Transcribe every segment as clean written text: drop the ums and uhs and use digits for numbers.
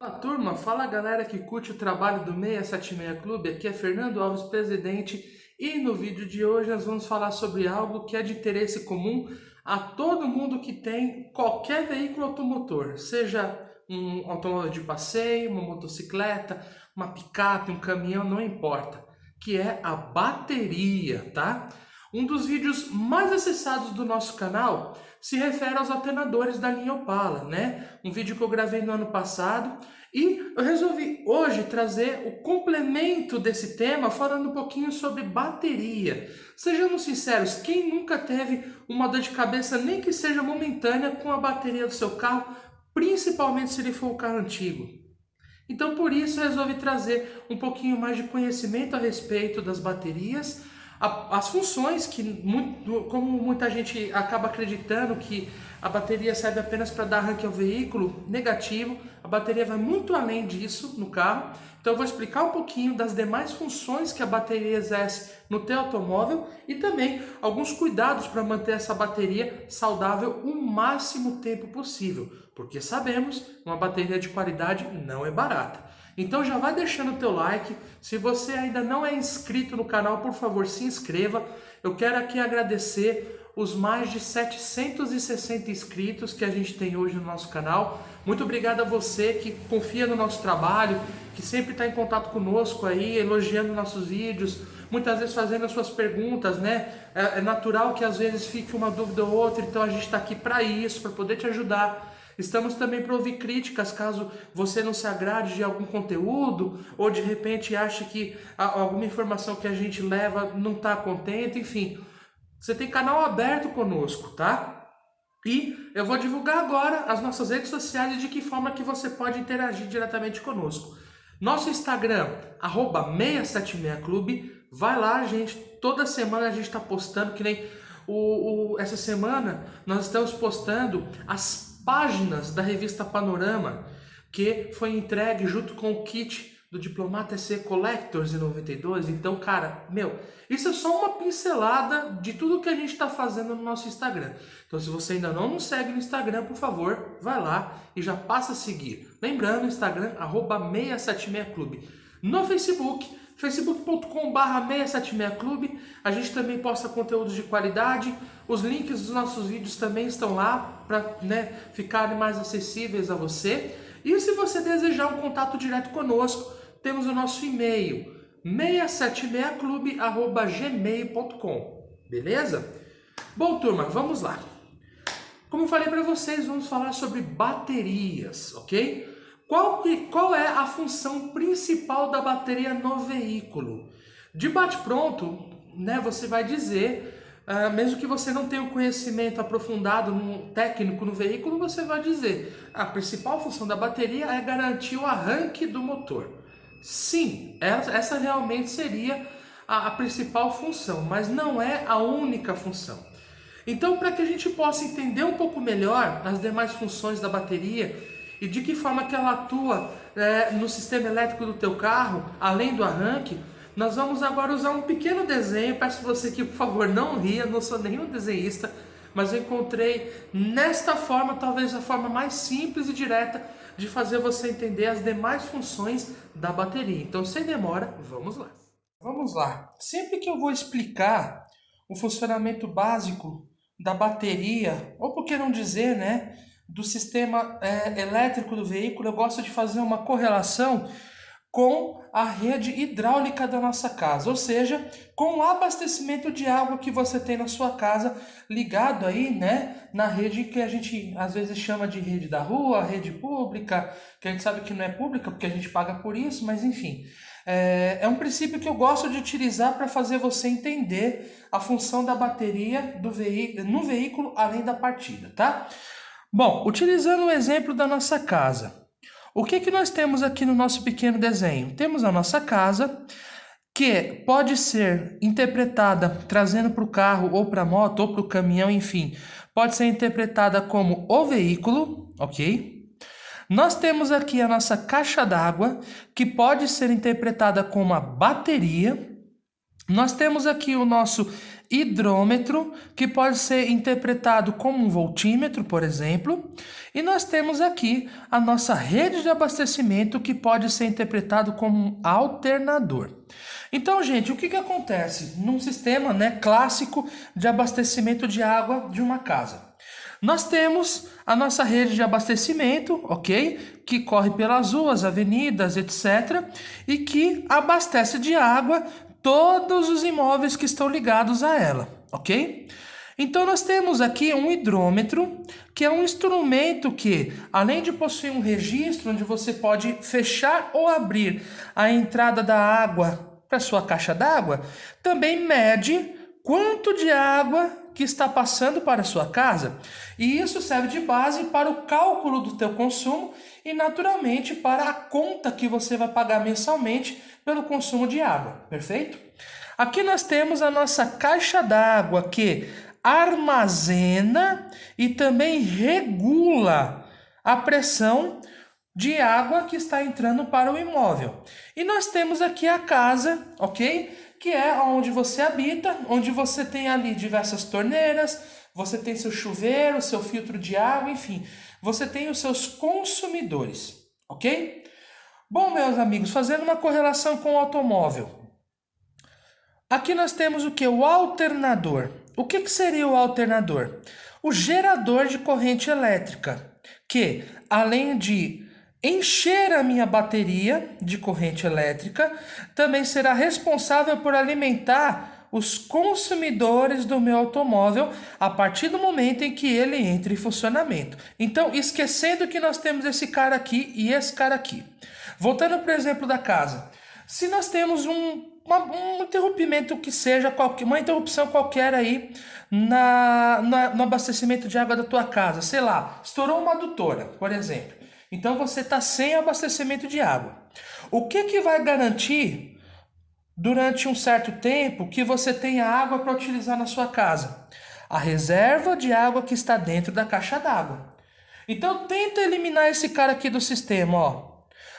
Fala turma, fala galera que curte o trabalho do 676 Clube, aqui é Fernando Alves, presidente, e no vídeo de hoje nós vamos falar sobre algo que é de interesse comum a todo mundo que tem qualquer veículo automotor, seja um automóvel de passeio, uma motocicleta, uma picape, um caminhão, não importa, que é a bateria, tá? Um dos vídeos mais acessados do nosso canal se refere aos alternadores da linha Opala, né? Um vídeo que eu gravei no ano passado e eu resolvi hoje trazer o complemento desse tema falando um pouquinho sobre bateria. Sejamos sinceros, quem nunca teve uma dor de cabeça, nem que seja momentânea, com a bateria do seu carro, principalmente se ele for um carro antigo? Então, por isso, eu resolvi trazer um pouquinho mais de conhecimento a respeito das baterias, as funções que, como muita gente acaba acreditando que a bateria serve apenas para dar arranque ao veículo, negativo, a bateria vai muito além disso no carro. Então eu vou explicar um pouquinho das demais funções que a bateria exerce no teu automóvel e também alguns cuidados para manter essa bateria saudável o máximo tempo possível, porque sabemos, uma bateria de qualidade não é barata. Então já vai deixando o teu like. Se você ainda não é inscrito no canal, por favor, se inscreva. Eu quero aqui agradecer os mais de 760 inscritos que a gente tem hoje no nosso canal. Muito obrigado a você que confia no nosso trabalho, que sempre está em contato conosco aí, elogiando nossos vídeos, muitas vezes fazendo as suas perguntas, né? É natural que às vezes fique uma dúvida ou outra, então a gente está aqui para isso, para poder te ajudar. Estamos também para ouvir críticas caso você não se agrade de algum conteúdo ou de repente ache que alguma informação que a gente leva não está contente, enfim. Você tem canal aberto conosco, tá? E eu vou divulgar agora as nossas redes sociais e de que forma que você pode interagir diretamente conosco. Nosso Instagram, @676clube. Vai lá, gente. Toda semana a gente está postando, que nem essa semana nós estamos postando as páginas da revista Panorama, que foi entregue junto com o kit do Diplomata SC Collectors em 92. Então, cara, isso é só uma pincelada de tudo que a gente está fazendo no nosso Instagram. Então, se você ainda não nos segue no Instagram, por favor, vai lá e já passa a seguir. Lembrando, Instagram, @676clube. No Facebook, facebook.com/676clube. A gente também posta conteúdos de qualidade. Os links dos nossos vídeos também estão lá para, né, ficarem mais acessíveis a você. E se você desejar um contato direto conosco, temos o nosso e-mail 676clube@gmail.com. Beleza? Bom, turma, vamos lá. Como eu falei para vocês, vamos falar sobre baterias, ok? Qual é a função principal da bateria no veículo? De bate-pronto, né, você vai dizer, mesmo que você não tenha um conhecimento aprofundado, técnico no veículo, você vai dizer: a principal função da bateria é garantir o arranque do motor. Sim, essa realmente seria a principal função, mas não é a única função. Então, para que a gente possa entender um pouco melhor as demais funções da bateria e de que forma que ela atua no sistema elétrico do teu carro, além do arranque, nós vamos agora usar um pequeno desenho. Peço você que, por favor, não ria, não sou nenhum desenhista, mas eu encontrei nesta forma, talvez a forma mais simples e direta de fazer você entender as demais funções da bateria. Então, sem demora, vamos lá. Vamos lá. Sempre que eu vou explicar o funcionamento básico da bateria, ou por que não dizer, né, do sistema elétrico do veículo, eu gosto de fazer uma correlação com a rede hidráulica da nossa casa, ou seja, com o abastecimento de água que você tem na sua casa, ligado aí, né, na rede que a gente às vezes chama de rede da rua, rede pública, que a gente sabe que não é pública porque a gente paga por isso, mas enfim. É um princípio que eu gosto de utilizar para fazer você entender a função da bateria no veículo além da partida, tá? Bom, utilizando o exemplo da nossa casa, o que nós temos aqui no nosso pequeno desenho? Temos a nossa casa, que pode ser interpretada, trazendo para o carro, ou para a moto, ou para o caminhão, enfim, pode ser interpretada como o veículo, ok? Nós temos aqui a nossa caixa d'água, que pode ser interpretada como a bateria. Nós temos aqui o nosso hidrômetro, que pode ser interpretado como um voltímetro, por exemplo, e nós temos aqui a nossa rede de abastecimento, que pode ser interpretado como um alternador. Então, gente, o que acontece num sistema, né, clássico de abastecimento de água de uma casa? Nós temos a nossa rede de abastecimento, ok? Que corre pelas ruas, avenidas, etc. E que abastece de água todos os imóveis que estão ligados a ela, ok? Então nós temos aqui um hidrômetro, que é um instrumento que, além de possuir um registro onde você pode fechar ou abrir a entrada da água para sua caixa d'água, também mede quanto de água que está passando para a sua casa, e isso serve de base para o cálculo do teu consumo e naturalmente para a conta que você vai pagar mensalmente pelo consumo de água, perfeito? Aqui nós temos a nossa caixa d'água, que armazena e também regula a pressão de água que está entrando para o imóvel. E nós temos aqui a casa, ok? Que é onde você habita, onde você tem ali diversas torneiras, você tem seu chuveiro, seu filtro de água, enfim, você tem os seus consumidores, ok? Bom, meus amigos, fazendo uma correlação com o automóvel. Aqui nós temos o que? O alternador. O que seria o alternador? O gerador de corrente elétrica, que além de encher a minha bateria de corrente elétrica, também será responsável por alimentar os consumidores do meu automóvel a partir do momento em que ele entre em funcionamento. Então, esquecendo que nós temos esse cara aqui e esse cara aqui. Voltando para o exemplo da casa. Se nós temos um interrompimento que seja, uma interrupção qualquer aí no abastecimento de água da tua casa, sei lá, estourou uma adutora, por exemplo. Então você está sem abastecimento de água. O que vai garantir durante um certo tempo que você tenha água para utilizar na sua casa? A reserva de água que está dentro da caixa d'água. Então tenta eliminar esse cara aqui do sistema, ó.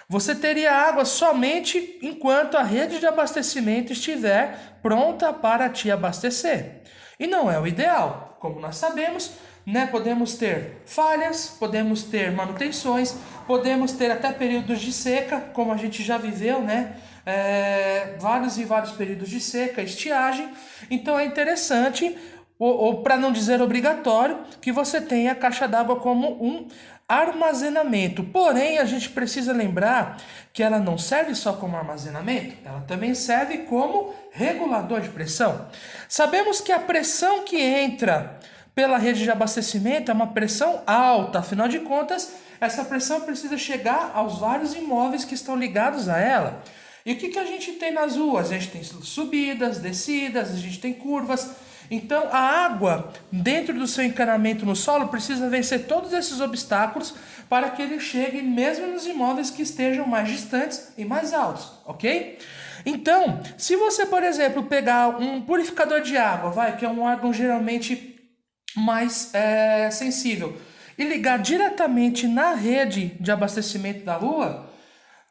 Você teria água somente enquanto a rede de abastecimento estiver pronta para te abastecer. E não é o ideal. Como nós sabemos, né, podemos ter falhas, podemos ter manutenções, podemos ter até períodos de seca, como a gente já viveu, né? Vários e vários períodos de seca, estiagem. Então é interessante, ou para não dizer obrigatório, que você tenha a caixa d'água como um armazenamento. Porém, a gente precisa lembrar que ela não serve só como armazenamento, ela também serve como regulador de pressão. Sabemos que a pressão que entra pela rede de abastecimento é uma pressão alta, afinal de contas, essa pressão precisa chegar aos vários imóveis que estão ligados a ela. E o que a gente tem nas ruas? A gente tem subidas, descidas, a gente tem curvas. Então, a água dentro do seu encanamento no solo precisa vencer todos esses obstáculos para que ele chegue mesmo nos imóveis que estejam mais distantes e mais altos, ok? Então, se você, por exemplo, pegar um purificador de água, que é um órgão geralmente mais sensível, e ligar diretamente na rede de abastecimento da rua,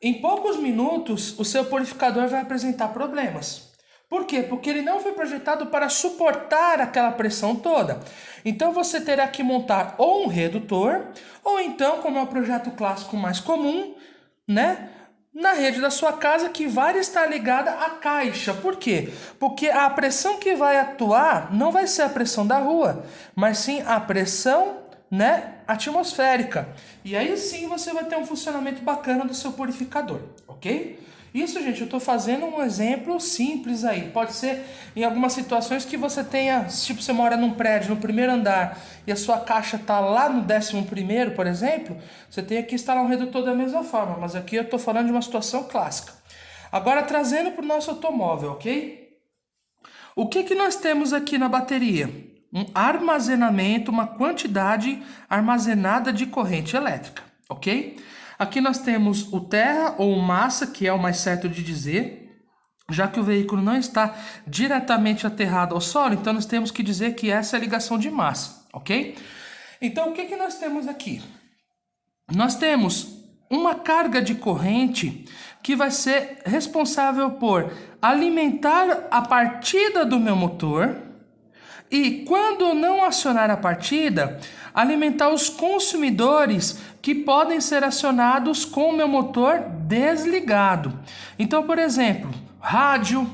em poucos minutos o seu purificador vai apresentar problemas. Por quê? Porque ele não foi projetado para suportar aquela pressão toda. Então você terá que montar ou um redutor, ou então, como é o projeto clássico mais comum, né, na rede da sua casa, que vai estar ligada à caixa. Por quê? Porque a pressão que vai atuar não vai ser a pressão da rua, mas sim a pressão, né, atmosférica. E aí sim você vai ter um funcionamento bacana do seu purificador, ok? Isso, gente, eu estou fazendo um exemplo simples aí. Pode ser em algumas situações que você tenha, tipo, você mora num prédio, no primeiro andar, e a sua caixa está lá no 11º, por exemplo, você tem que instalar um redutor da mesma forma, mas aqui eu estou falando de uma situação clássica. Agora, trazendo para o nosso automóvel, ok? O que nós temos aqui na bateria? Um armazenamento, uma quantidade armazenada de corrente elétrica, ok? Aqui nós temos o terra ou massa, que é o mais certo de dizer, já que o veículo não está diretamente aterrado ao solo, então nós temos que dizer que essa é a ligação de massa, ok? Então o que nós temos aqui? Nós temos uma carga de corrente que vai ser responsável por alimentar a partida do meu motor, E quando não acionar a partida, alimentar os consumidores que podem ser acionados com o meu motor desligado. Então, por exemplo, rádio,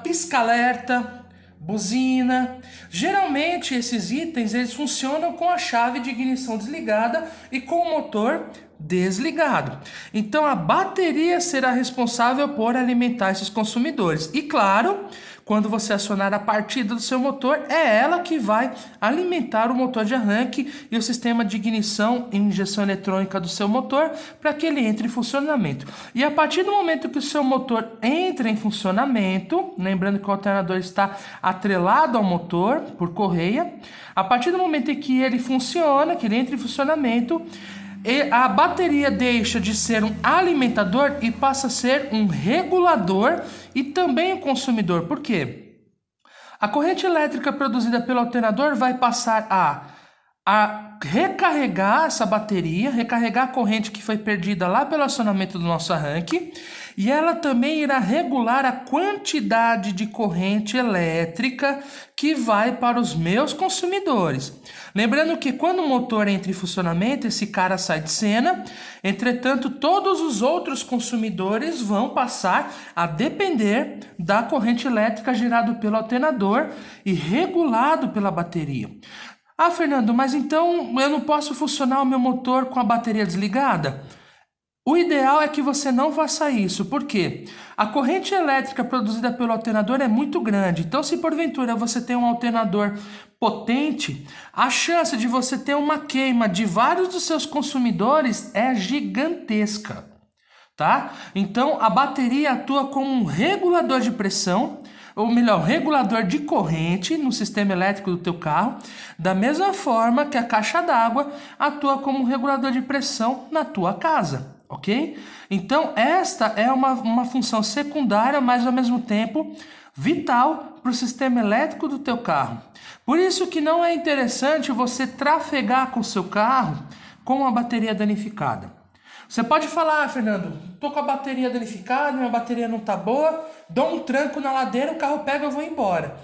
pisca-alerta, buzina. Geralmente esses itens eles funcionam com a chave de ignição desligada e com o motor desligado. Então a bateria será responsável por alimentar esses consumidores. E claro, quando você acionar a partida do seu motor, é ela que vai alimentar o motor de arranque e o sistema de ignição e injeção eletrônica do seu motor para que ele entre em funcionamento. E a partir do momento que o seu motor entra em funcionamento, lembrando que o alternador está atrelado ao motor por correia, a partir do momento em que ele funciona, que ele entra em funcionamento, a bateria deixa de ser um alimentador e passa a ser um regulador e também um consumidor. Por quê? A corrente elétrica produzida pelo alternador vai passar a recarregar essa bateria, recarregar a corrente que foi perdida lá pelo acionamento do nosso arranque, e ela também irá regular a quantidade de corrente elétrica que vai para os meus consumidores. Lembrando que quando o motor entra em funcionamento, esse cara sai de cena, entretanto, todos os outros consumidores vão passar a depender da corrente elétrica gerada pelo alternador e regulado pela bateria. Ah, Fernando, mas então eu não posso funcionar o meu motor com a bateria desligada? O ideal é que você não faça isso, porque a corrente elétrica produzida pelo alternador é muito grande. Então, se porventura você tem um alternador potente, a chance de você ter uma queima de vários dos seus consumidores é gigantesca, tá? Então, a bateria atua como um regulador de pressão, ou melhor, regulador de corrente no sistema elétrico do teu carro, da mesma forma que a caixa d'água atua como um regulador de pressão na tua casa, ok? Então, esta é uma função secundária, mas ao mesmo tempo vital para o sistema elétrico do teu carro. Por isso que não é interessante você trafegar com o seu carro com a bateria danificada. Você pode falar, Fernando, tô com a bateria danificada, minha bateria não tá boa, dou um tranco na ladeira, o carro pega, eu vou embora.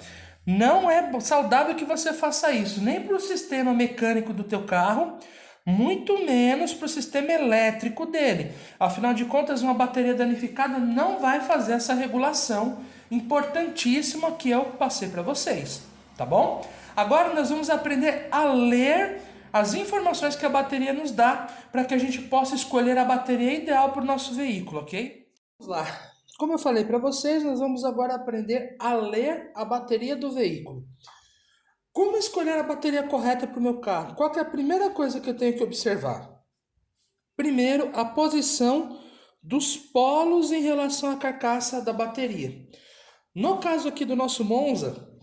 Não é saudável que você faça isso, nem para o sistema mecânico do teu carro, muito menos para o sistema elétrico dele. Afinal de contas, uma bateria danificada não vai fazer essa regulação importantíssima que eu passei para vocês, tá bom? Agora nós vamos aprender a ler as informações que a bateria nos dá para que a gente possa escolher a bateria ideal para o nosso veículo, ok? Vamos lá. Como eu falei para vocês, nós vamos agora aprender a ler a bateria do veículo. Como escolher a bateria correta para o meu carro? Qual que é a primeira coisa que eu tenho que observar? Primeiro, a posição dos polos em relação à carcaça da bateria. No caso aqui do nosso Monza,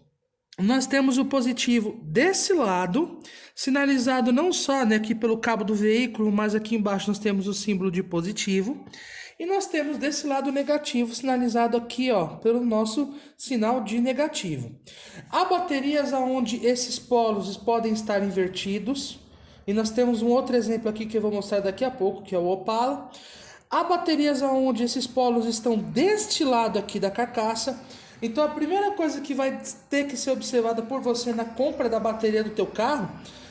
nós temos o positivo desse lado, sinalizado não só aqui pelo cabo do veículo, mas aqui embaixo nós temos o símbolo de positivo. E nós temos desse lado o negativo, sinalizado aqui pelo nosso sinal de negativo. Há baterias onde esses polos podem estar invertidos. E nós temos um outro exemplo aqui que eu vou mostrar daqui a pouco, que é o Opala. Há baterias onde esses polos estão deste lado aqui da carcaça. Então a primeira coisa que vai ter que ser observada por você na compra da bateria do teu carro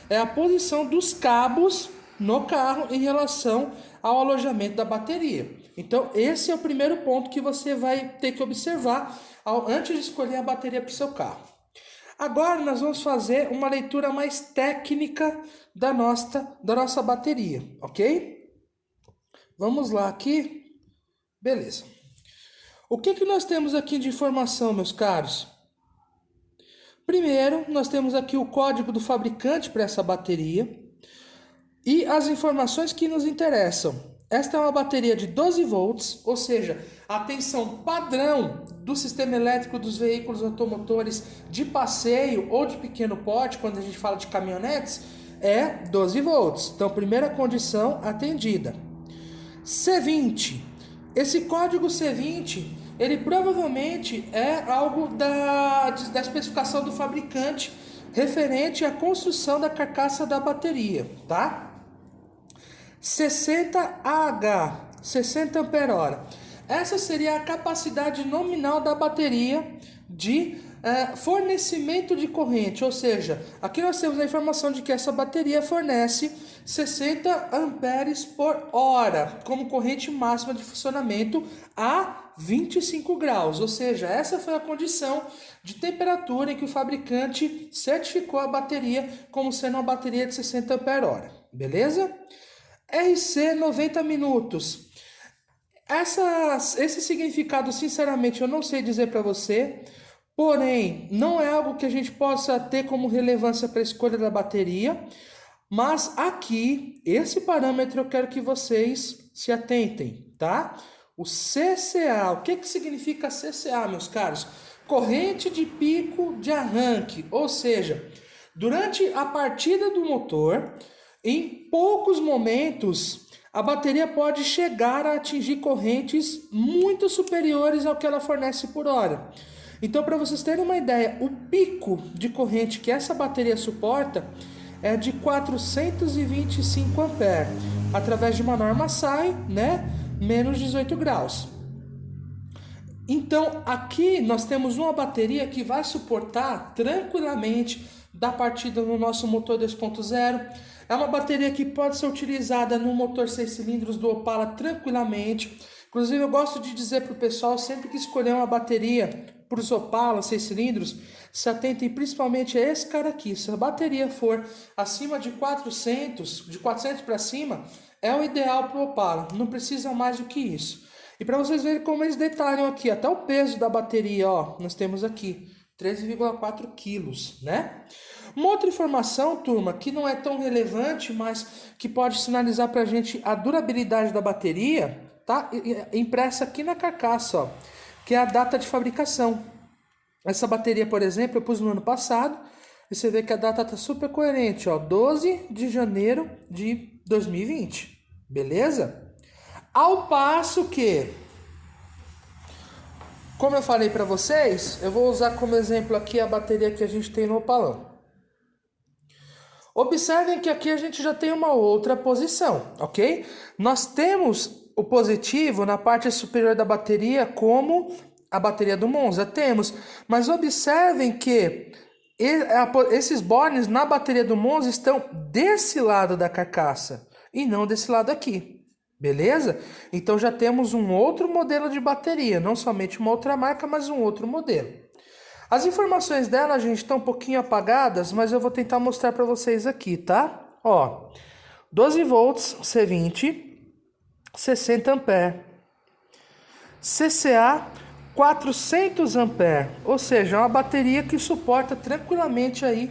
é a posição dos cabos no carro em relação ao alojamento da bateria. Então esse é o primeiro ponto que você vai ter que observar antes de escolher a bateria para o seu carro. Agora nós vamos fazer uma leitura mais técnica da nossa bateria, ok? Vamos lá aqui. Beleza. O que nós temos aqui de informação, meus caros? Primeiro, nós temos aqui o código do fabricante para essa bateria e as informações que nos interessam. Esta é uma bateria de 12 volts, ou seja, a tensão padrão do sistema elétrico dos veículos automotores de passeio ou de pequeno porte, quando a gente fala de caminhonetes, é 12 volts. Então, primeira condição atendida. C20. Esse código C20... ele provavelmente é algo da especificação do fabricante referente à construção da carcaça da bateria, tá? 60Ah, 60 ampere-hora. Essa seria a capacidade nominal da bateria de Fornecimento de corrente, ou seja, aqui nós temos a informação de que essa bateria fornece 60 amperes por hora como corrente máxima de funcionamento a 25 graus, ou seja, essa foi a condição de temperatura em que o fabricante certificou a bateria como sendo uma bateria de 60 ampere hora, beleza? RC 90 minutos. Esse significado, sinceramente, eu não sei dizer para você. Porém, não é algo que a gente possa ter como relevância para a escolha da bateria, mas aqui, esse parâmetro eu quero que vocês se atentem, tá? O CCA, o que significa CCA, meus caros? Corrente de pico de arranque, ou seja, durante a partida do motor, em poucos momentos, a bateria pode chegar a atingir correntes muito superiores ao que ela fornece por hora. Então, para vocês terem uma ideia, o pico de corrente que essa bateria suporta é de 425 amperes, através de uma norma SAE, né, menos 18 graus. Então, aqui nós temos uma bateria que vai suportar tranquilamente da partida no nosso motor 2.0. É uma bateria que pode ser utilizada no motor 6 cilindros do Opala tranquilamente. Inclusive, eu gosto de dizer para o pessoal, sempre que escolher uma bateria para os Opala 6 cilindros, se atentem principalmente a esse cara aqui. Se a bateria for acima de 400 para cima, é o ideal para o Opala. Não precisa mais do que isso. E para vocês verem como eles detalham aqui, até o peso da bateria, ó, nós temos aqui 13,4 quilos, né? Uma outra informação, turma, que não é tão relevante, mas que pode sinalizar para a gente a durabilidade da bateria, tá? Impressa aqui na carcaça, ó, que é a data de fabricação. Essa bateria, por exemplo, eu pus no ano passado, e você vê que a data está super coerente, ó, 12 de janeiro de 2020, beleza? Ao passo que, como eu falei para vocês, eu vou usar como exemplo aqui a bateria que a gente tem no Opalão. Observem que aqui a gente já tem uma outra posição, ok? Nós temos o positivo na parte superior da bateria como a bateria do Monza, temos. Mas observem que esses bornes na bateria do Monza estão desse lado da carcaça e não desse lado aqui. Beleza? Então já temos um outro modelo de bateria, não somente uma outra marca, mas um outro modelo. As informações dela, gente, estão um pouquinho apagadas, mas eu vou tentar mostrar para vocês aqui, tá? Ó, 12 volts C20, 60 ampere. CCA 400 ampere, ou seja, é uma bateria que suporta tranquilamente aí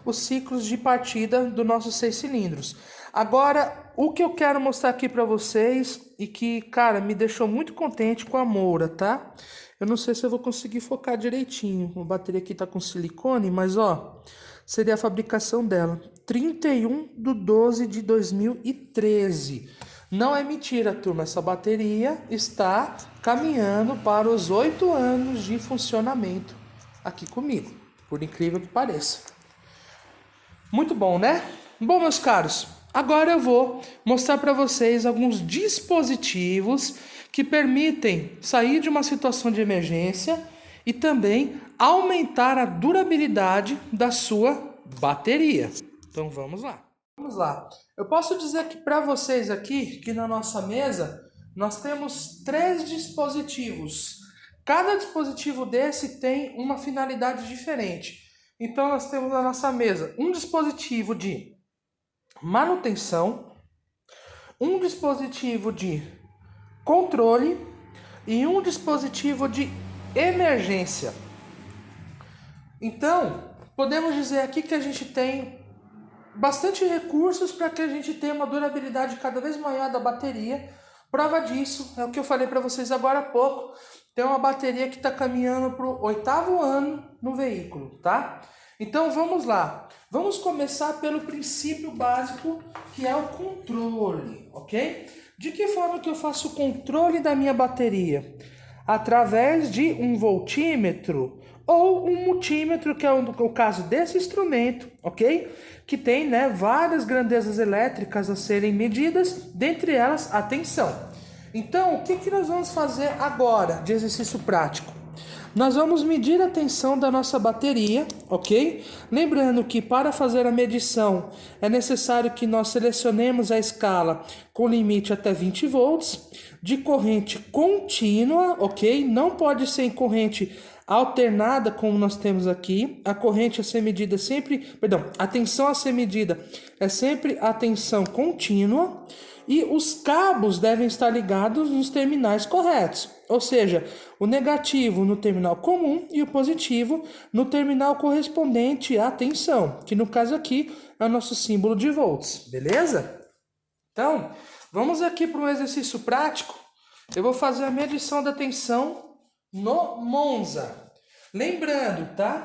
os ciclos de partida do nosso 6 cilindros. Agora, o que eu quero mostrar aqui para vocês e que, cara, me deixou muito contente com a Moura, tá? Eu não sei se eu vou conseguir focar direitinho. A bateria aqui tá com silicone, mas ó, seria a fabricação dela. 31/12/2013. Não é mentira, turma. Essa bateria está caminhando para os 8 anos de funcionamento aqui comigo, por incrível que pareça. Muito bom, né? Bom, meus caros, agora eu vou mostrar para vocês alguns dispositivos que permitem sair de uma situação de emergência e também aumentar a durabilidade da sua bateria. Então vamos lá. Vamos lá. Eu posso dizer que para vocês aqui, que na nossa mesa, nós temos 3 dispositivos. Cada dispositivo desse tem uma finalidade diferente. Então nós temos na nossa mesa um dispositivo de manutenção, um dispositivo de controle e um dispositivo de emergência. Então, podemos dizer aqui que a gente tem bastante recursos para que a gente tenha uma durabilidade cada vez maior da bateria. Prova disso é o que eu falei para vocês agora há pouco. Tem uma bateria que está caminhando para o 8º ano no veículo, tá? Então vamos lá. Vamos começar pelo princípio básico, que é o controle, ok? De que forma que eu faço o controle da minha bateria? Através de um voltímetro ou um multímetro, que é o caso desse instrumento, ok? Que tem, né, várias grandezas elétricas a serem medidas, dentre elas a tensão. Então, o que nós vamos fazer agora de exercício prático? nós vamos medir a tensão da nossa bateria, ok? Lembrando que para fazer a medição é necessário que nós selecionemos a escala com limite até 20 volts, de corrente contínua, ok? Não pode ser em corrente alternada como nós temos aqui. A corrente a ser medida sempre, perdão, a tensão a ser medida é sempre a tensão contínua. E os cabos devem estar ligados nos terminais corretos, ou seja, o negativo no terminal comum e o positivo no terminal correspondente à tensão, que no caso aqui é o nosso símbolo de volts, beleza? Então, vamos aqui para um exercício prático. Eu vou fazer a medição da tensão no Monza. Lembrando, tá?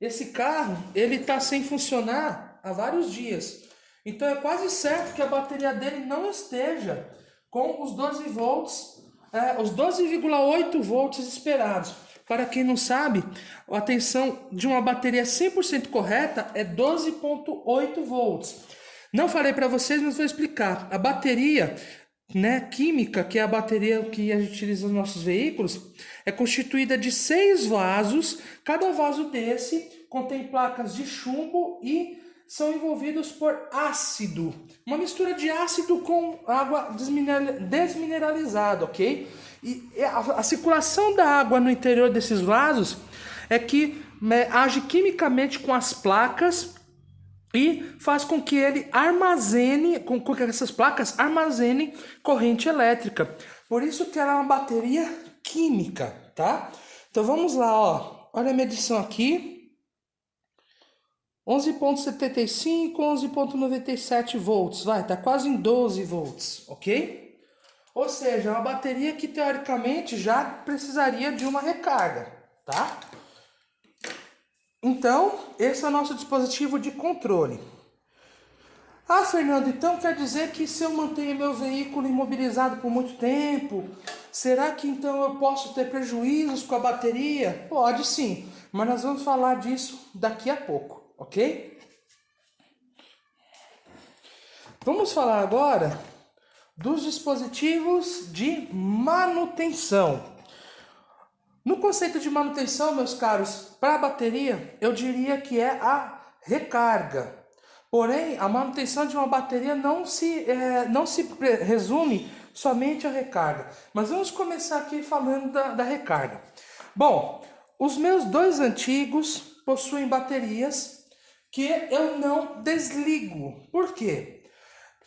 Esse carro, ele está sem funcionar há vários dias. Então é quase certo que a bateria dele não esteja com os 12 volts, os 12,8 volts esperados. Para quem não sabe, a tensão de uma bateria 100% correta é 12,8 volts. Não falei para vocês, mas vou explicar. A bateria, né, química, que é a bateria que a gente utiliza nos nossos veículos, é constituída de 6 vasos. Cada vaso desse contém placas de chumbo e são envolvidos por ácido, uma mistura de ácido com água desmineralizada, ok? E a circulação da água no interior desses vasos é que age quimicamente com as placas e faz com que ele armazene, com que essas placas armazenem corrente elétrica. Por isso que ela é uma bateria química, tá? Então vamos lá, ó. Olha a medição aqui. 11,75, 11,97 volts, tá quase em 12 volts, ok? Ou seja, é uma bateria que teoricamente já precisaria de uma recarga, tá? Então, esse é o nosso dispositivo de controle. Ah, Fernando, então quer dizer que se eu mantenho meu veículo imobilizado por muito tempo, será que então eu posso ter prejuízos com a bateria? Pode sim, mas nós vamos falar disso daqui a pouco. Ok? Vamos falar agora dos dispositivos de manutenção. No conceito de manutenção, meus caros, para a bateria, eu diria que é a recarga. Porém, a manutenção de uma bateria não se resume somente à recarga. Mas vamos começar aqui falando da recarga. Bom, os meus dois antigos possuem baterias que eu não desligo. Por quê?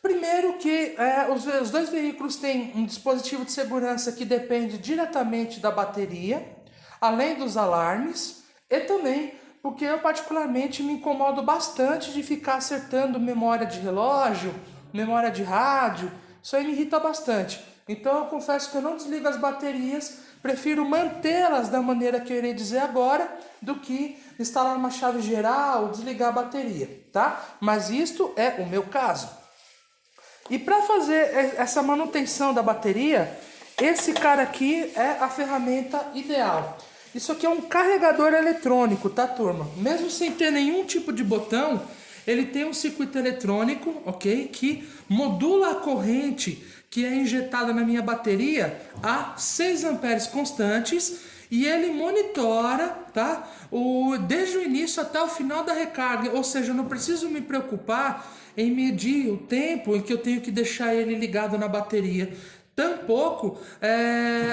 Primeiro que os dois veículos têm um dispositivo de segurança que depende diretamente da bateria, além dos alarmes, e também porque eu particularmente me incomodo bastante de ficar acertando memória de relógio, memória de rádio, isso aí me irrita bastante. Então eu confesso que eu não desligo as baterias, prefiro mantê-las da maneira que eu irei dizer agora, do que instalar uma chave geral ou desligar a bateria, tá? Mas isto é o meu caso. E para fazer essa manutenção da bateria, esse cara aqui é a ferramenta ideal. Isso aqui é um carregador eletrônico, tá, turma? Mesmo sem ter nenhum tipo de botão, ele tem um circuito eletrônico, ok? Que modula a corrente que é injetada na minha bateria a 6 amperes constantes e ele monitora, tá? Desde o início até o final da recarga, ou seja, eu não preciso me preocupar em medir o tempo em que eu tenho que deixar ele ligado na bateria. Tampouco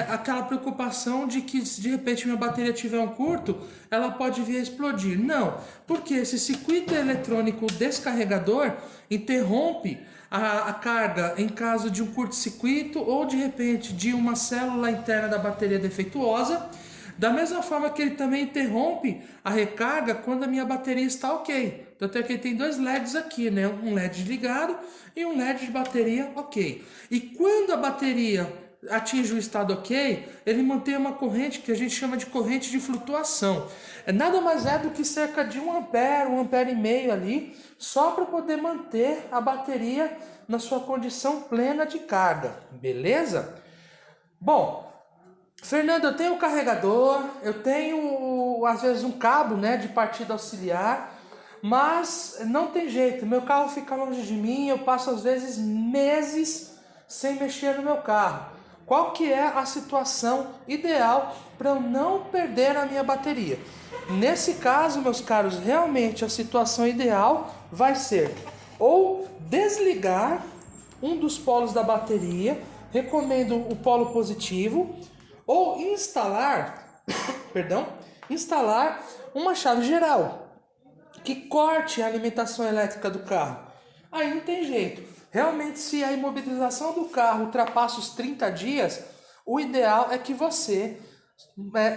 aquela preocupação de que se de repente minha bateria tiver um curto, ela pode vir a explodir. Não, porque esse circuito eletrônico descarregador interrompe a carga em caso de um curto-circuito ou de repente de uma célula interna da bateria defeituosa. Da mesma forma que ele também interrompe a recarga quando a minha bateria está ok. Tanto é que ele tem dois LEDs aqui, né? Um LED ligado e um LED de bateria ok. E quando a bateria atinge o estado ok, ele mantém uma corrente que a gente chama de corrente de flutuação. Nada mais é do que cerca de 1 ampere, 1 ampere e meio ali, só para poder manter a bateria na sua condição plena de carga. Beleza? Bom, Fernando, eu tenho um carregador, eu tenho às vezes um cabo, né, de partida auxiliar, mas não tem jeito, meu carro fica longe de mim, eu passo às vezes meses sem mexer no meu carro. qual que é a situação ideal para eu não perder a minha bateria. Nesse caso, meus caros, realmente a situação ideal vai ser ou desligar um dos polos da bateria, recomendo o polo positivo, ou instalar uma chave geral que corte a alimentação elétrica do carro. Aí não tem jeito. Realmente, se a imobilização do carro ultrapassa os 30 dias, o ideal é que você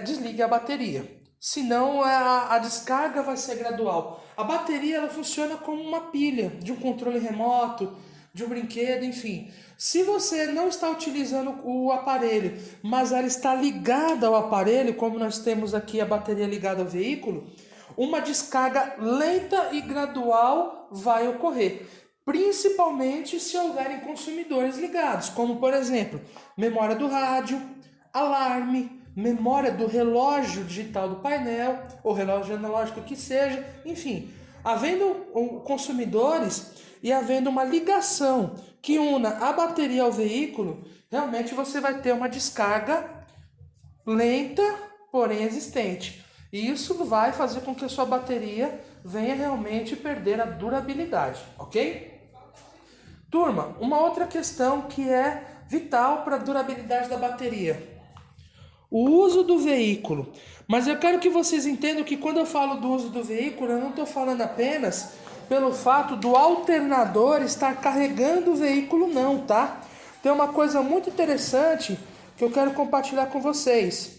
desligue a bateria. Senão a descarga vai ser gradual. A bateria ela funciona como uma pilha de um controle remoto, de um brinquedo, enfim. Se você não está utilizando o aparelho, mas ela está ligada ao aparelho, como nós temos aqui a bateria ligada ao veículo, uma descarga lenta e gradual vai ocorrer. Principalmente se houverem consumidores ligados, como por exemplo, memória do rádio, alarme, memória do relógio digital do painel, ou relógio analógico que seja, enfim. Havendo consumidores e havendo uma ligação que una a bateria ao veículo, realmente você vai ter uma descarga lenta, porém existente. E isso vai fazer com que a sua bateria venha realmente perder a durabilidade, ok? Turma, uma outra questão que é vital para a durabilidade da bateria: o uso do veículo. Mas eu quero que vocês entendam que quando eu falo do uso do veículo, eu não estou falando apenas pelo fato do alternador estar carregando o veículo, não, tá? Tem uma coisa muito interessante que eu quero compartilhar com vocês.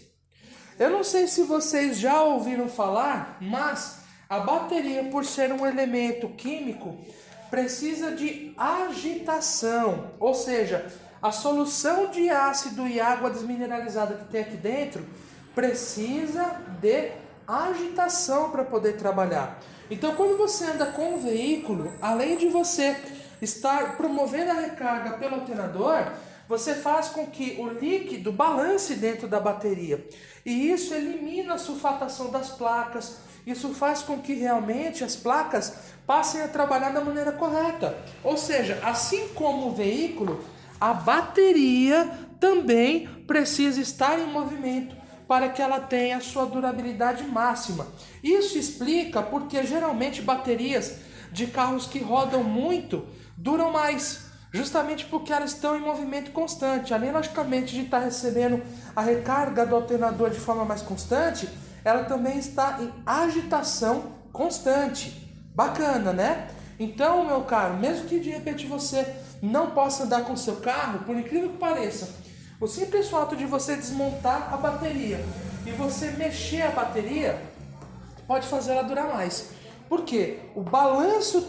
Eu não sei se vocês já ouviram falar, mas a bateria, por ser um elemento químico, precisa de agitação, ou seja, a solução de ácido e água desmineralizada que tem aqui dentro precisa de agitação para poder trabalhar. Então, quando você anda com o veículo, além de você estar promovendo a recarga pelo alternador, você faz com que o líquido balance dentro da bateria. E isso elimina a sulfatação das placas. Isso faz com que realmente as placas passem a trabalhar da maneira correta. Ou seja, assim como o veículo, a bateria também precisa estar em movimento para que ela tenha a sua durabilidade máxima. Isso explica porque geralmente baterias de carros que rodam muito duram mais, justamente porque elas estão em movimento constante. Além, logicamente, de estar recebendo a recarga do alternador de forma mais constante, ela também está em agitação constante. Bacana, né? Então, meu caro, mesmo que de repente você não possa andar com o seu carro, por incrível que pareça, o simples fato de você desmontar a bateria e você mexer a bateria pode fazer ela durar mais. Por quê? O balanço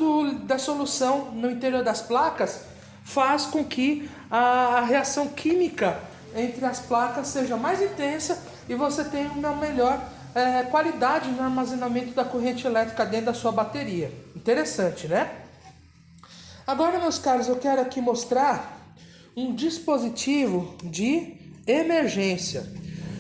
da solução no interior das placas faz com que a reação química entre as placas seja mais intensa e você tenha uma melhor qualidade no armazenamento da corrente elétrica dentro da sua bateria. Interessante, né? Agora, meus caros, eu quero aqui mostrar um dispositivo de emergência.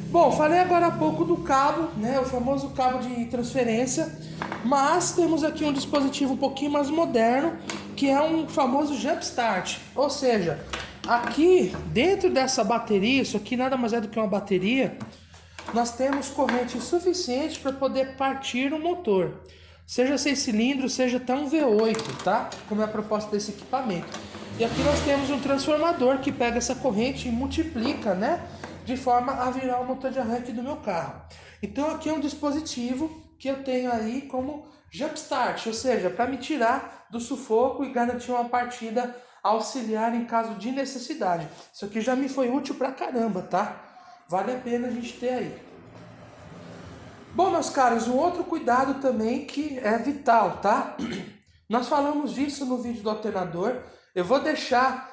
Bom, falei agora há pouco do cabo, né, o famoso cabo de transferência, mas temos aqui um dispositivo um pouquinho mais moderno, que é um famoso jump start. Ou seja, aqui dentro dessa bateria, isso aqui nada mais é do que uma bateria, nós temos corrente suficiente para poder partir o motor. Seja 6 cilindros, seja até um V8, tá? Como é a proposta desse equipamento. E aqui nós temos um transformador que pega essa corrente e multiplica, né? De forma a virar o motor de arranque do meu carro. Então aqui é um dispositivo que eu tenho aí como jump start, ou seja, para me tirar do sufoco e garantir uma partida auxiliar em caso de necessidade. Isso aqui já me foi útil pra caramba, tá? Vale a pena a gente ter aí. Bom, meus caros, um outro cuidado também que é vital, tá? Nós falamos disso no vídeo do alternador. Eu vou deixar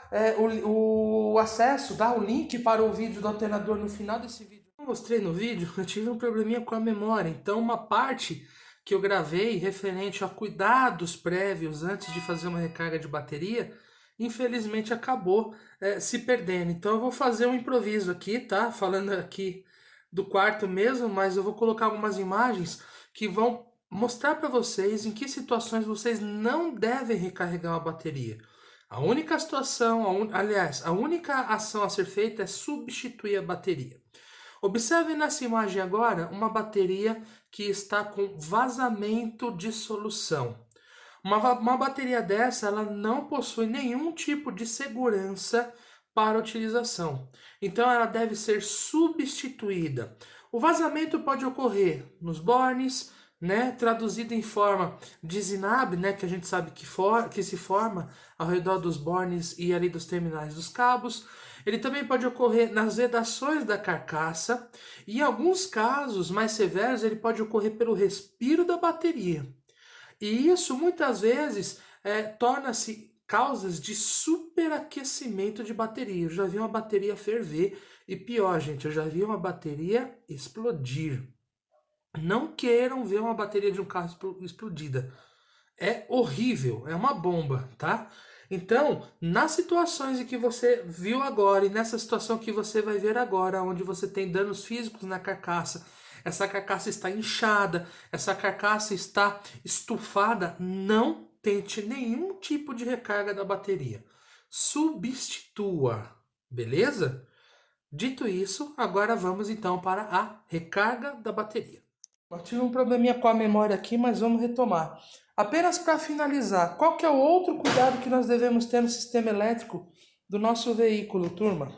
o acesso, o link para o vídeo do alternador no final desse vídeo. Eu mostrei no vídeo, eu tive um probleminha com a memória. Então, uma parte que eu gravei referente a cuidados prévios antes de fazer uma recarga de bateria, infelizmente acabou se perdendo. Então, eu vou fazer um improviso aqui, tá? Falando aqui do quarto mesmo, mas eu vou colocar algumas imagens que vão mostrar para vocês em que situações vocês não devem recarregar uma bateria. A única situação, aliás, a única ação a ser feita é substituir a bateria. Observe nessa imagem agora uma bateria que está com vazamento de solução. Uma bateria dessa, ela não possui nenhum tipo de segurança para a utilização. Então ela deve ser substituída. O vazamento pode ocorrer nos bornes, né, traduzido em forma de zinab, né, que a gente sabe que se forma ao redor dos bornes e ali dos terminais dos cabos. Ele também pode ocorrer nas vedações da carcaça e em alguns casos mais severos ele pode ocorrer pelo respiro da bateria. E isso muitas vezes torna-se causas de superaquecimento de bateria. Eu já vi uma bateria ferver e pior, gente, eu já vi uma bateria explodir. Não queiram ver uma bateria de um carro explodida. É horrível, é uma bomba, tá? Então, nas situações em que você viu agora e nessa situação que você vai ver agora, onde você tem danos físicos na carcaça, essa carcaça está inchada, essa carcaça está estufada, não tente nenhum tipo de recarga da bateria. Substitua, beleza? Dito isso, agora vamos então para a recarga da bateria. Eu tive um probleminha com a memória aqui, mas vamos retomar. Apenas para finalizar, qual que é o outro cuidado que nós devemos ter no sistema elétrico do nosso veículo, turma?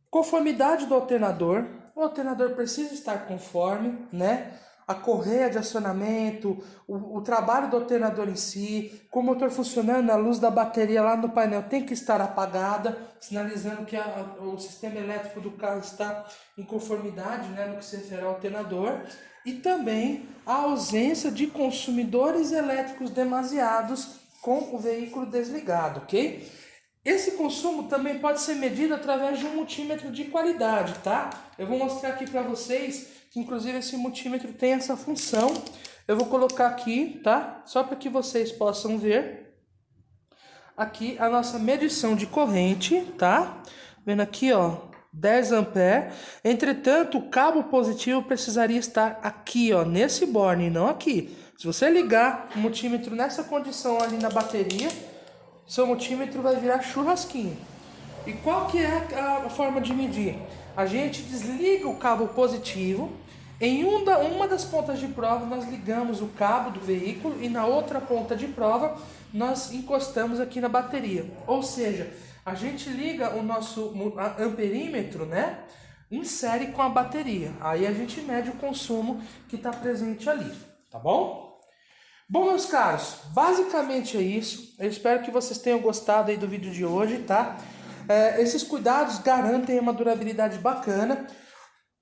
Conformidade do alternador. O alternador precisa estar conforme, né? A correia de acionamento, o trabalho do alternador em si, com o motor funcionando, a luz da bateria lá no painel tem que estar apagada, sinalizando que o sistema elétrico do carro está em conformidade, né, no que se refere ao alternador. E também a ausência de consumidores elétricos demasiados com o veículo desligado, ok? Esse consumo também pode ser medido através de um multímetro de qualidade, tá? Eu vou mostrar aqui para vocês que inclusive esse multímetro tem essa função. Eu vou colocar aqui, tá? Só para que vocês possam ver. Aqui a nossa medição de corrente, tá? Vendo aqui, ó, 10 amperes. Entretanto, o cabo positivo precisaria estar aqui, ó, nesse borne, não aqui. Se você ligar o multímetro nessa condição ali na bateria, seu multímetro vai virar churrasquinho. E qual que é a forma de medir? A gente desliga o cabo positivo. Em uma das pontas de prova nós ligamos o cabo do veículo e na outra ponta de prova nós encostamos aqui na bateria. Ou seja, a gente liga o nosso amperímetro, né? Insere com a bateria. Aí a gente mede o consumo que está presente ali, tá bom? Bom, meus caros, basicamente é isso. Eu espero que vocês tenham gostado aí do vídeo de hoje, tá? Esses cuidados garantem uma durabilidade bacana.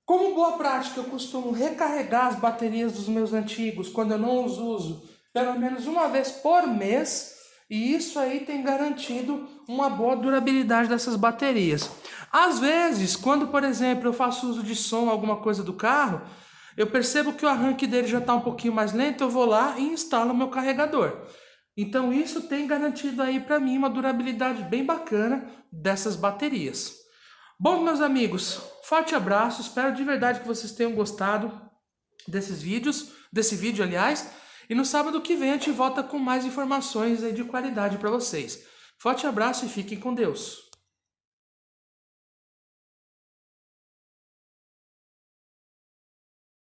Como boa prática, eu costumo recarregar as baterias dos meus antigos quando eu não os uso, pelo menos uma vez por mês. E isso aí tem garantido uma boa durabilidade dessas baterias. Às vezes, quando, por exemplo, eu faço uso de som, alguma coisa do carro, eu percebo que o arranque dele já está um pouquinho mais lento, eu vou lá e instalo o meu carregador. Então isso tem garantido aí para mim uma durabilidade bem bacana dessas baterias. Bom, meus amigos, forte abraço, espero de verdade que vocês tenham gostado desse vídeo, aliás, e no sábado que vem a gente volta com mais informações aí de qualidade para vocês. Forte abraço e fiquem com Deus.